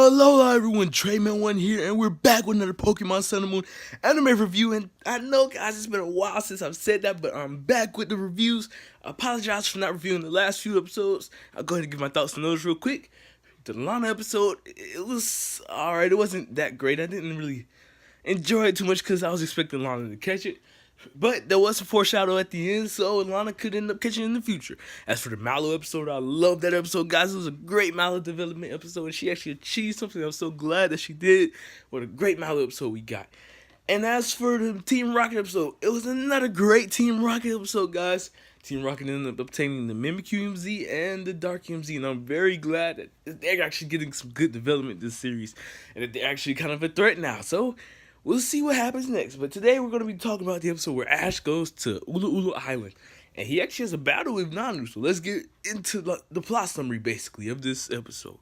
Alola everyone, Trayman1 here, and we're back with another Pokemon Sun and Moon anime review. And I know, guys, it's been a while since I've said that, but I'm back with the reviews. I apologize for not reviewing the last few episodes. I'll go ahead and give my thoughts on those real quick. The Lana episode, it was alright. It wasn't that great. I didn't really enjoy it too much because I was expecting Lana to catch it. But there was a foreshadow at the end, so Lana could end up catching it in the future. As for the Mallow episode, I love that episode, guys. It was a great Mallow development episode, and she actually achieved something. I'm so glad that she did. What a great Mallow episode we got. And as for the Team Rocket episode, it was another great Team Rocket episode, guys. Team Rocket ended up obtaining the Mimikyu MZ and the Dark MZ, and I'm very glad that they're actually getting some good development this series, and that they're actually kind of a threat now. So we'll see what happens next. But today we're going to be talking about the episode where Ash goes to Ula Ula Island. And he actually has a battle with Nanu. So let's get into the plot summary, basically, of this episode.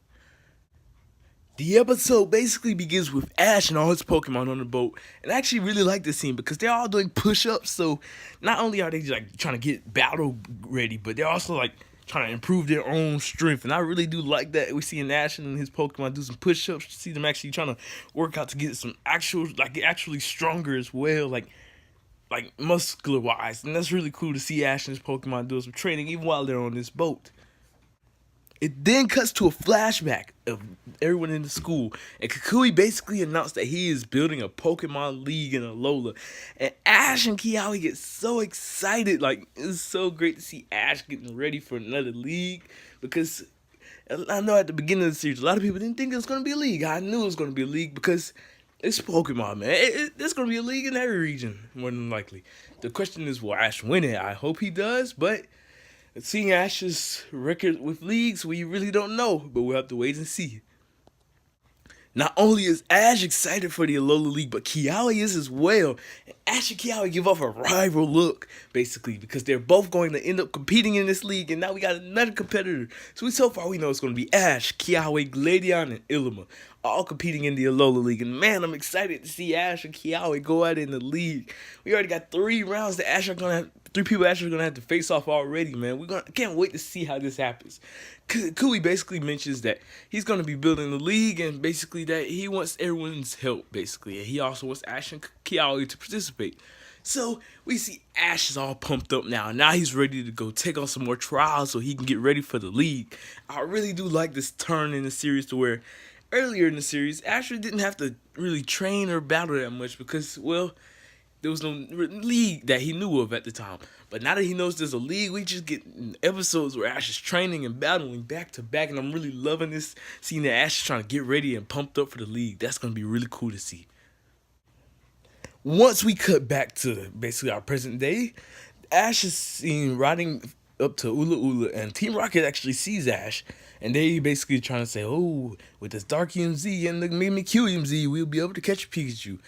The episode basically begins with Ash and all his Pokemon on the boat. And I actually really like this scene because they're all doing push-ups. So not only are they like trying to get battle ready, but they're also like trying to improve their own strength. And I really do like that. We see Ash and his Pokemon do some push-ups. See them actually trying to work out to get some actually stronger as well, like muscular wise. And that's really cool to see Ash and his Pokemon do some training even while they're on this boat. It then cuts to a flashback of everyone in the school, and Kukui basically announced that he is building a Pokemon League in Alola, and Ash and Kiawe get so excited. Like, it's so great to see Ash getting ready for another league, because I know at the beginning of the series, a lot of people didn't think it was going to be a league. I knew it was going to be a league because it's Pokemon, man. There's going to be a league in every region, more than likely. The question is, will Ash win it? I hope he does, but seeing Ash's record with leagues, we really don't know, but we'll have to wait and see. Not only is Ash excited for the Alola League, but Kiawe is as well. And Ash and Kiawe give off a rival look, basically, because they're both going to end up competing in this league, and now we got another competitor. So far we know it's going to be Ash, Kiawe, Gladion, and Ilima, all competing in the Alola League. And man, I'm excited to see Ash and Kiawe go at it in the league. We already got 3 rounds that Ash are going to have. 3 people actually gonna have to face off already, man. Can't wait to see how this happens. Kukui basically mentions that he's gonna be building the league, and basically that he wants everyone's help, basically. And he also wants Ash and Kiawe to participate. So we see Ash is all pumped up now. Now he's ready to go take on some more trials so he can get ready for the league. I really do like this turn in the series to where earlier in the series, Ash didn't have to really train or battle that much because, well, there was no league that he knew of at the time. But now that he knows there's a league, we just get episodes where Ash is training and battling back to back. And I'm really loving this, seeing that Ash is trying to get ready and pumped up for the league. That's going to be really cool to see. Once we cut back to basically our present day, Ash is seen riding up to Ula Ula, and Team Rocket actually sees Ash. And they basically trying to say, oh, with this Dark MZ and the Mimikyu MZ, we'll be able to catch Pikachu.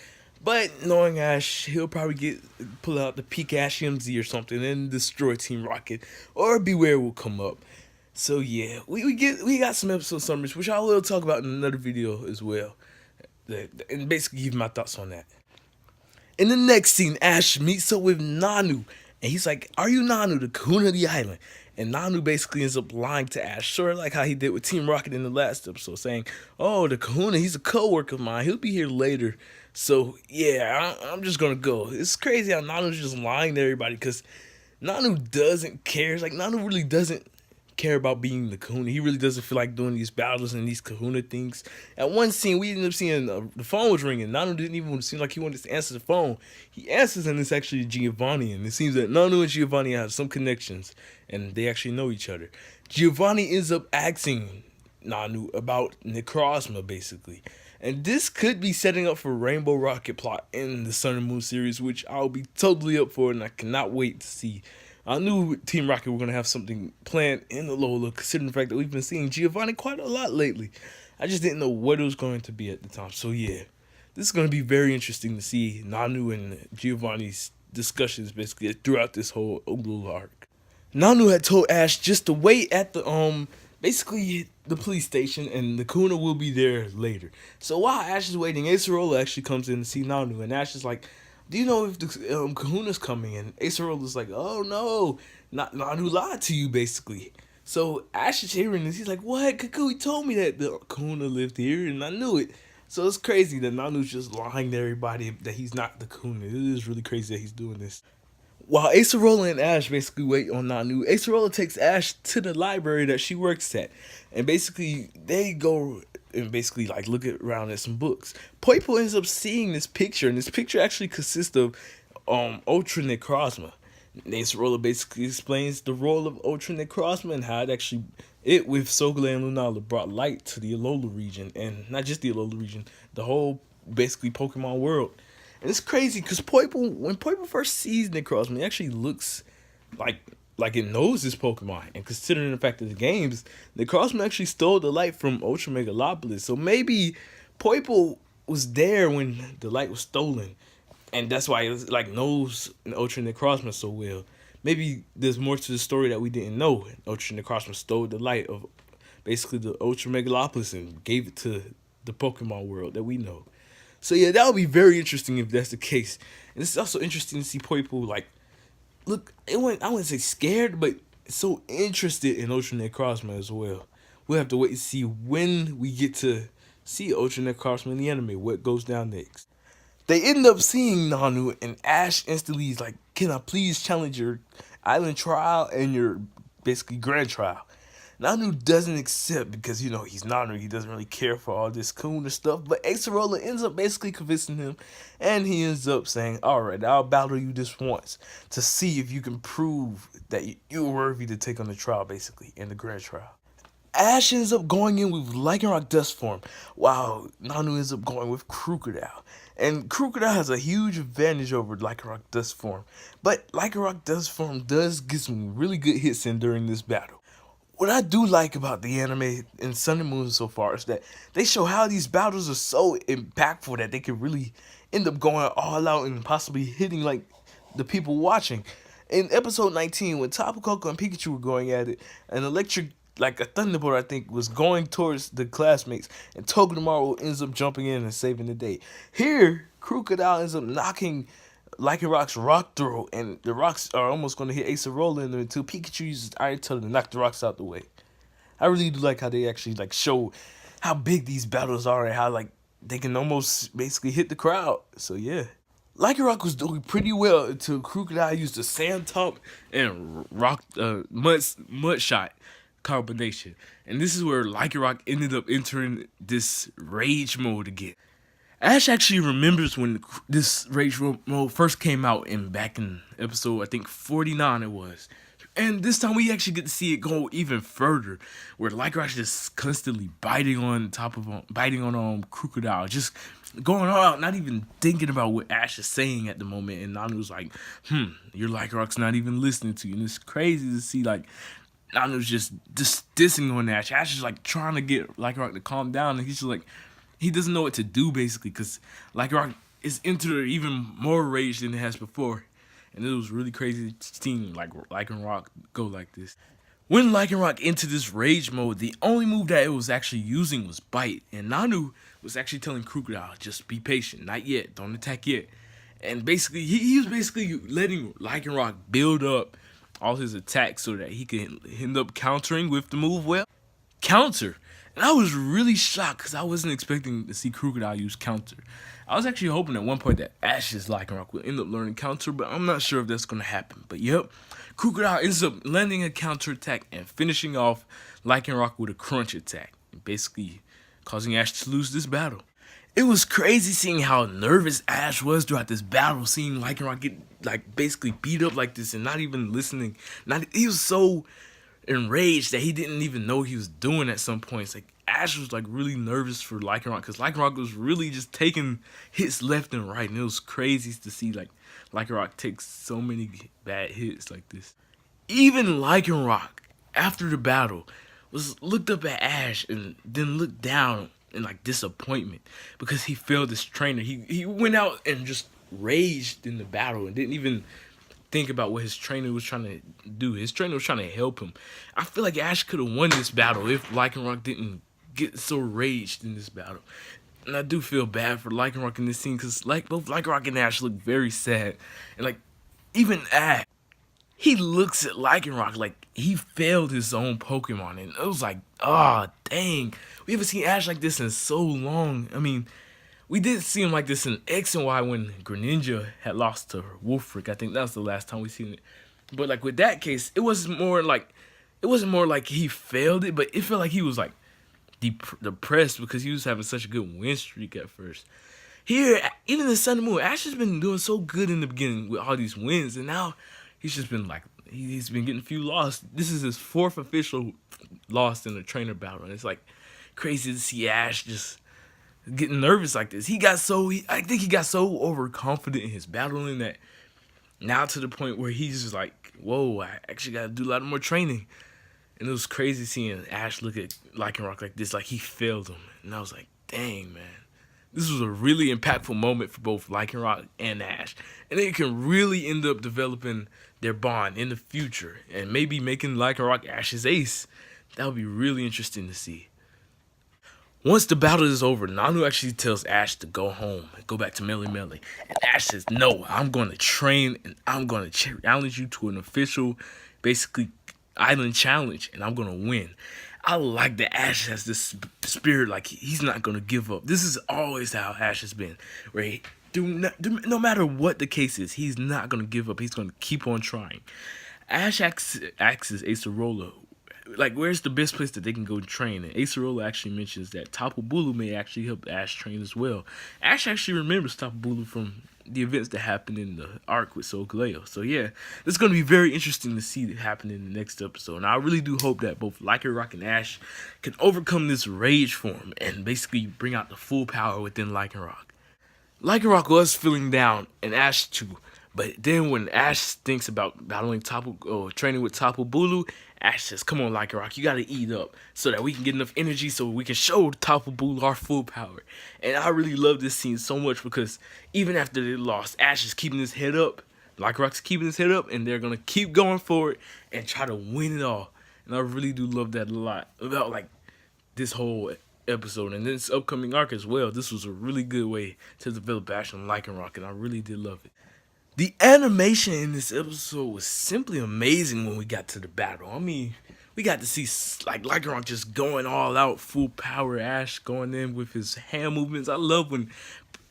But knowing Ash, he'll probably pull out the Pikachu MZ or something and destroy Team Rocket, or Beware will come up. So yeah, we got some episode summaries, which I will talk about in another video as well, and basically give my thoughts on that. In the next scene, Ash meets up with Nanu, and he's like, "Are you Nanu, the Kahuna of the island?" And Nanu basically ends up lying to Ash, sort of like how he did with Team Rocket in the last episode, saying, "Oh, the Kahuna, he's a co-worker of mine. He'll be here later." So, yeah, I'm just going to go. It's crazy how Nanu's just lying to everybody because Nanu doesn't care. It's like Nanu really doesn't care about being the Kahuna. He really doesn't feel like doing these battles and these Kahuna things. At one scene, we ended up seeing the phone was ringing. Nanu didn't even seem like he wanted to answer the phone. He answers, and it's actually Giovanni. And it seems that Nanu and Giovanni have some connections, and they actually know each other. Giovanni ends up asking Nanu about Necrozma, basically. And this could be setting up for Rainbow Rocket plot in the Sun and Moon series, which I'll be totally up for, and I cannot wait to see. I knew with Team Rocket we're going to have something planned in Alola, considering the fact that we've been seeing Giovanni quite a lot lately. I just didn't know what it was going to be at the time. So yeah, this is going to be very interesting to see Nanu and Giovanni's discussions basically throughout this whole Alola arc. Nanu had told Ash just to wait at the basically the police station, and the Kahuna will be there later. So while Ash is waiting, Acerola actually comes in to see Nanu, and Ash is like, "Do you know if the Kahuna's coming?" And Acerola's like, "Oh no, Nanu lied to you," basically. So Ash is hearing this. He's like, "What? Kakui told me that the Kuna lived here, and I knew it." So it's crazy that Nanu's just lying to everybody that he's not the Kuna. It is really crazy that he's doing this. While Acerola and Ash basically wait on Nanu, Acerola takes Ash to the library that she works at, and basically they go and basically like look around at some books. Poipo ends up seeing this picture, and this picture actually consists of Ultra Necrozma. Acerola basically explains the role of Ultra Necrozma and how it with Sogla and Lunala brought light to the Alola region, and not just the Alola region, the whole basically Pokemon world. And it's crazy because when Poipo first sees Necrozma, it actually looks like like it knows this Pokemon. And considering the fact that the games, Necrozma actually stole the light from Ultra Megalopolis. So maybe Poipo was there when the light was stolen, and that's why it like knows Ultra Necrozma so well. Maybe there's more to the story that we didn't know. Ultra Necrozma stole the light of basically the Ultra Megalopolis and gave it to the Pokemon world that we know. So yeah, that would be very interesting if that's the case. And it's also interesting to see Poipo like look. I wouldn't say scared, but so interested in Ultra Necrozma as well. We'll have to wait and see when we get to see Ultra Necrozma in the anime. What goes down next? They end up seeing Nanu, and Ash instantly is like, "Can I please challenge your island trial and your basically grand trial?" Nanu doesn't accept because he's Nanu. He doesn't really care for all this Kuna stuff. But Acerola ends up basically convincing him, and he ends up saying, "All right, I'll battle you this once to see if you can prove that you're worthy to take on the trial, basically, in the grand trial." Ash ends up going in with Lycanroc Dust Form, while Nanu ends up going with Crocodile. And Crocodile has a huge advantage over Lycanroc Dust Form, but Lycanroc Dust Form does get some really good hits in during this battle. What I do like about the anime in Sun and Moon so far is that they show how these battles are so impactful that they can really end up going all out and possibly hitting like the people watching. In episode 19, when Tapu Koko and Pikachu were going at it, an electric, like a thunderbolt, I think, was going towards the classmates, and Togedemaru ends up jumping in and saving the day. Here, Crocodile ends up knocking Lycanroc's rock throw, and the rocks are almost going to hit Acerola in there until Pikachu uses Iron Tail to knock the rocks out the way. I really do like how they actually like show how big these battles are and how like they can almost basically hit the crowd. So yeah. Lycanroc was doing pretty well until Crocodile used the Sand Top and Mud Shot combination. And this is where Lycanroc ended up entering this rage mode again. Ash actually remembers when this rage mode first came out back in episode, I think 49 it was. And this time we actually get to see it go even further, where Lycanroc is just constantly biting on Crocodile, just going all out, not even thinking about what Ash is saying at the moment. And Nanu's like, your Lycanroc's not even listening to you. And it's crazy to see like Nanu's just dissing on Ash. Ash is like trying to get Lycanroc to calm down, and he's just like, he doesn't know what to do basically, because Lycanroc is into even more rage than it has before. And it was really crazy seeing like Lycanroc go like this. When Lycanroc entered this rage mode, the only move that it was actually using was Bite. And Nanu was actually telling Crocodile, just be patient, not yet, don't attack yet. And basically, he was basically letting Lycanroc build up all his attacks so that he can end up countering with the move well. Counter. And I was really shocked because I wasn't expecting to see Crocodile use Counter. I was actually hoping at one point that Ash's Lycanroc would end up learning Counter, but I'm not sure if that's going to happen. But yep, Crocodile ends up landing a counter attack and finishing off Lycanroc with a crunch attack, basically causing Ash to lose this battle. It was crazy seeing how nervous Ash was throughout this battle, seeing Lycanroc get like basically beat up like this and not even listening. He was so enraged that he didn't even know he was doing at some points. Like Ash was like really nervous for Lycanroc because Lycanroc was really just taking hits left and right, and it was crazy to see like Lycanroc take so many bad hits like this. Even Lycanroc, after the battle, was looked up at Ash and then looked down in like disappointment because he failed his trainer. He went out and just raged in the battle and didn't even think about what his trainer was trying to do. His trainer was trying to help him. I feel like Ash could have won this battle if Lycanroc didn't get so raged in this battle. And I do feel bad for Lycanroc in this scene because like both Lycanroc and Ash look very sad. And like even Ash he looks at Lycanroc like he failed his own Pokemon, and it was like, ah, oh, dang, we haven't seen Ash like this in so long. I mean, we did see him like this in X and Y when Greninja had lost to Wolfric. I think that was the last time we seen it. But like with that case, it wasn't more like he failed it, but it felt like he was like depressed because he was having such a good win streak at first. Here, even in Sun and Moon, Ash has been doing so good in the beginning with all these wins, and now he's just been like, he's been getting a few losses. This is his fourth official loss in a trainer battle, and it's like crazy to see Ash just getting nervous like this. I think he got so overconfident in his battling that now to the point where he's just like, whoa, I actually got to do a lot more training. And it was crazy seeing Ash look at Lycanroc like this, like he failed him. And I was like, dang, man. This was a really impactful moment for both Lycanroc and Ash. And it can really end up developing their bond in the future and maybe making Lycanroc Ash's ace. That would be really interesting to see. Once the battle is over, Nanu actually tells Ash to go home and go back to Melee Melee. And Ash says, no, I'm going to train and I'm going to challenge you to an official, basically, island challenge, and I'm going to win. I like that Ash has this spirit, like he's not going to give up. This is always how Ash has been, right? No matter what the case is, he's not going to give up. He's going to keep on trying. Ash asks Acerola, like, where's the best place that they can go train? And Acerola actually mentions that Tapu Bulu may actually help Ash train as well. Ash actually remembers Tapu Bulu from the events that happened in the arc with Solgaleo. So yeah, this is going to be very interesting to see that happen in the next episode. And I really do hope that both Lycanroc and Ash can overcome this rage form and basically bring out the full power within Lycanroc. Lycanroc was feeling down, and Ash too. But then when Ash thinks about battling training with Tapu Bulu, Ash says, come on, Lycanroc, you gotta eat up so that we can get enough energy so we can show Tapu Bulu our full power. And I really love this scene so much because even after they lost, Ash is keeping his head up, Lycanroc's keeping his head up, and they're gonna keep going forward and try to win it all. And I really do love that a lot about like this whole episode and this upcoming arc as well. This was a really good way to develop Ash and Lycanroc, and I really did love it. The animation in this episode was simply amazing when we got to the battle. I mean, we got to see like Lycanroc just going all out, full power. Ash going in with his hand movements. I love when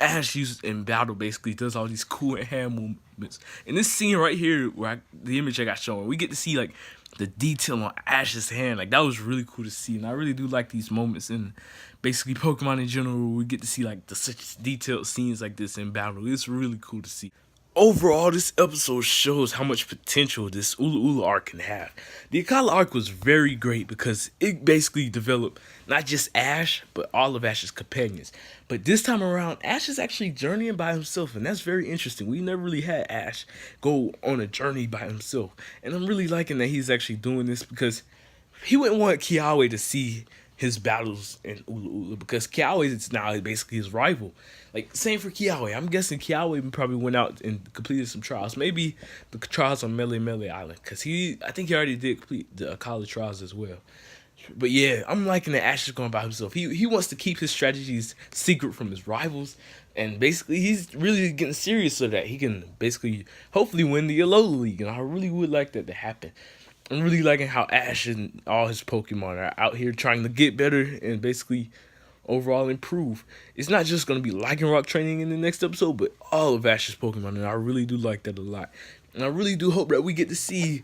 Ash in battle basically does all these cool hand movements. In this scene right here, where the image I got shown, we get to see like the detail on Ash's hand. Like that was really cool to see, and I really do like these moments in basically Pokemon in general. Where we get to see like such detailed scenes like this in battle. It's really cool to see. Overall, this episode shows how much potential this Ula Ula arc can have. The Akala arc was very great because it basically developed not just Ash, but all of Ash's companions. But this time around, Ash is actually journeying by himself, and that's very interesting. We never really had Ash go on a journey by himself. And I'm really liking that he's actually doing this because he wouldn't want Kiawe to see his battles in Ula Ula because Kiawe is now basically his rival. Like, same for Kiawe. I'm guessing Kiawe probably went out and completed some trials. Maybe the trials on Melee Melee Island because I think he already did complete the college trials as well. But yeah, I'm liking that Ash is going by himself. He wants to keep his strategies secret from his rivals. And basically, he's really getting serious so that he can basically, hopefully, win the Alola League. And I really would like that to happen. I'm really liking how Ash and all his Pokemon are out here trying to get better and basically overall improve. It's not just going to be Lycanroc training in the next episode, but all of Ash's Pokemon, and I really do like that a lot. And I really do hope that we get to see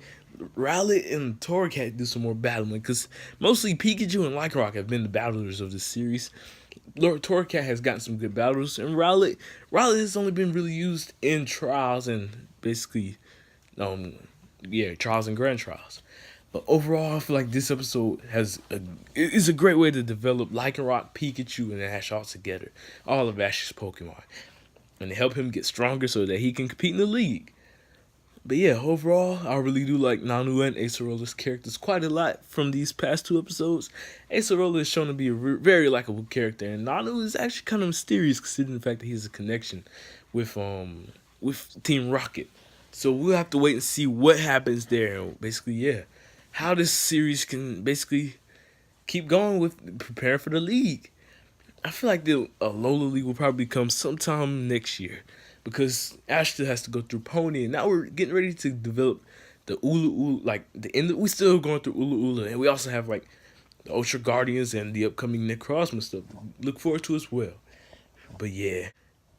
Rowlet and Torracat do some more battling, because mostly Pikachu and Lycanroc have been the battlers of this series. Lord Torracat has gotten some good battles, and Rowlet has only been really used in trials and basically, trials and grand trials. But overall, I feel like this episode is a great way to develop Lycanroc, Pikachu, and Ash all together. All of Ash's Pokemon. And to help him get stronger so that he can compete in the league. But yeah, overall, I really do like Nanu and Acerola's characters quite a lot from these past two episodes. Acerola is shown to be a very likable character, and Nanu is actually kind of mysterious considering the fact that he has a connection with Team Rocket. So we'll have to wait and see what happens there. And basically, yeah, how this series can basically keep going with preparing for the league. I feel like the Alola League will probably come sometime next year because Ash still has to go through Pony, and now we're getting ready to develop the Ulu, like the end. We still going through Ulu, and we also have like the Ultra Guardians and the upcoming Necrozma stuff. Look forward to as well. But yeah,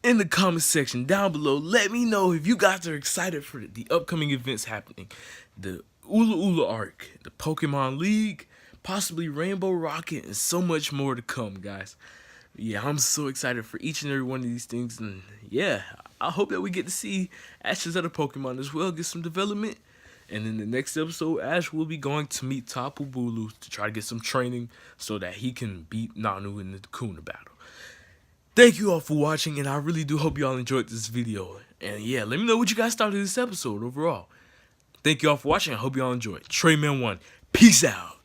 in the comment section down below, let me know if you guys are excited for the upcoming events happening. The Ula arc, the Pokemon League, possibly Rainbow Rocket, and so much more to come, guys. Yeah, I'm so excited for each and every one of these things, and yeah, I hope that we get to see Ash's other Pokemon as well, get some development. And in the next episode, Ash will be going to meet Tapu Bulu to try to get some training so that he can beat Nanu in the Kuna battle. Thank you all for watching, and I really do hope y'all enjoyed this video. And yeah, let me know what you guys thought of this episode overall. Thank you all for watching. I hope y'all enjoyed. Trayman1, peace out.